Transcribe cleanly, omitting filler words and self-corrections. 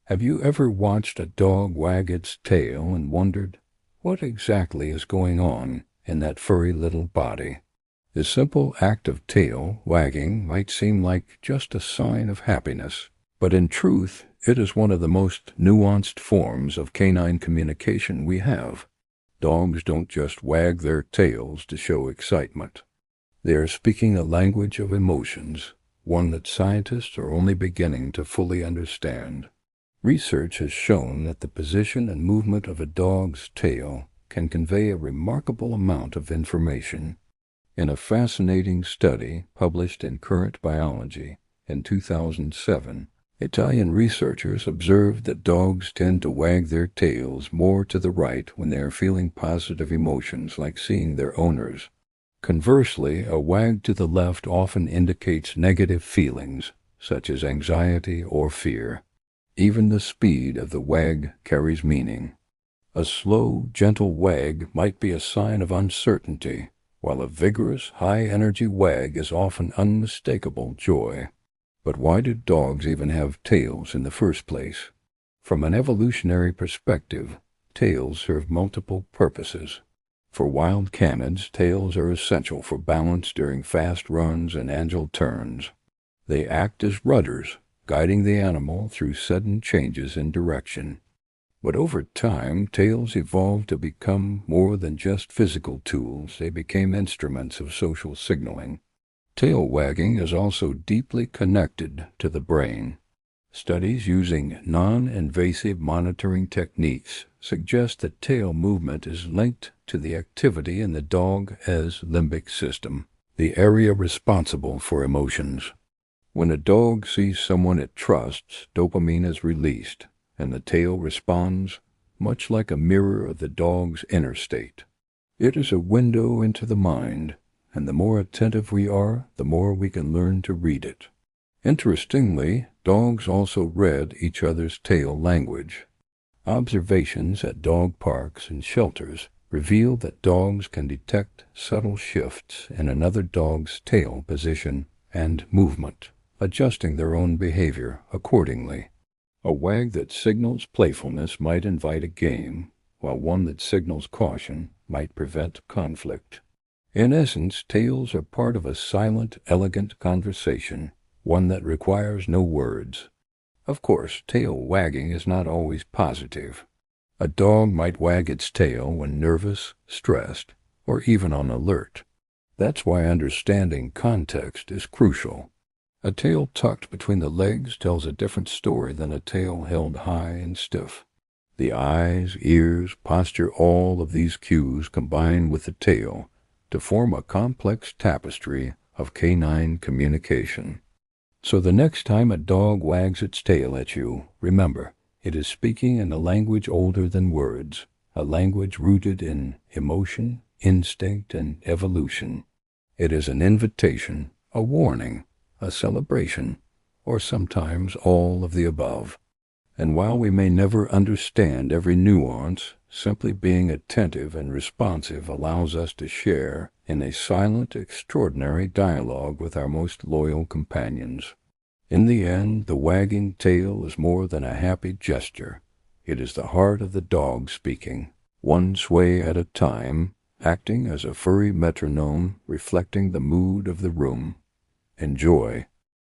Have you ever watched a dog wag its tail and wondered what exactly is going on in that furry little body? The simple act of tail wagging might seem like just a sign of happiness, but in truth, it is one of the most nuanced forms of canine communication we have. Dogs don't just wag their tails to show excitement. They are speaking a language of emotions, one that scientists are only beginning to fully understand. Research has shown that the position and movement of a dog's tail can convey a remarkable amount of information. In a fascinating study published in Current Biology in 2007, Italian researchers observed that dogs tend to wag their tails more to the right when they are feeling positive emotions like seeing their owners. Conversely, a wag to the left often indicates negative feelings, such as anxiety or fear. Even the speed of the wag carries meaning. A slow, gentle wag might be a sign of uncertainty, while a vigorous, high-energy wag is often unmistakable joy. But why do dogs even have tails in the first place? From an evolutionary perspective, tails serve multiple purposes. For wild canids, tails are essential for balance during fast runs and agile turns. They act as rudders, guiding the animal through sudden changes in direction. But over time, tails evolved to become more than just physical tools. They became instruments of social signaling. Tail wagging is also deeply connected to the brain. Studies using non-invasive monitoring techniques suggest that tail movement is linked to the activity in the dog's limbic system, the area responsible for emotions. When a dog sees someone it trusts, dopamine is released, and the tail responds, much like a mirror of the dog's inner state. It is a window into the mind, and the more attentive we are, the more we can learn to read it. Interestingly, dogs also read each other's tail language. Observations at dog parks and shelters reveal that dogs can detect subtle shifts in another dog's tail position and movement, adjusting their own behavior accordingly. A wag that signals playfulness might invite a game, while one that signals caution might prevent conflict. In essence, tails are part of a silent, elegant conversation, one that requires no words. Of course, tail wagging is not always positive. A dog might wag its tail when nervous, stressed, or even on alert. That's why understanding context is crucial. A tail tucked between the legs tells a different story than a tail held high and stiff. The eyes, ears, posture, all of these cues combine with the tail to form a complex tapestry of canine communication. So the next time a dog wags its tail at you, remember, it is speaking in a language older than words, a language rooted in emotion, instinct, and evolution. It is an invitation, a warning, a celebration, or sometimes all of the above. And while we may never understand every nuance, simply being attentive and responsive allows us to share in a silent, extraordinary dialogue with our most loyal companions. In the end, the wagging tail is more than a happy gesture. It is the heart of the dog speaking, one sway at a time, acting as a furry metronome reflecting the mood of the room. Enjoy.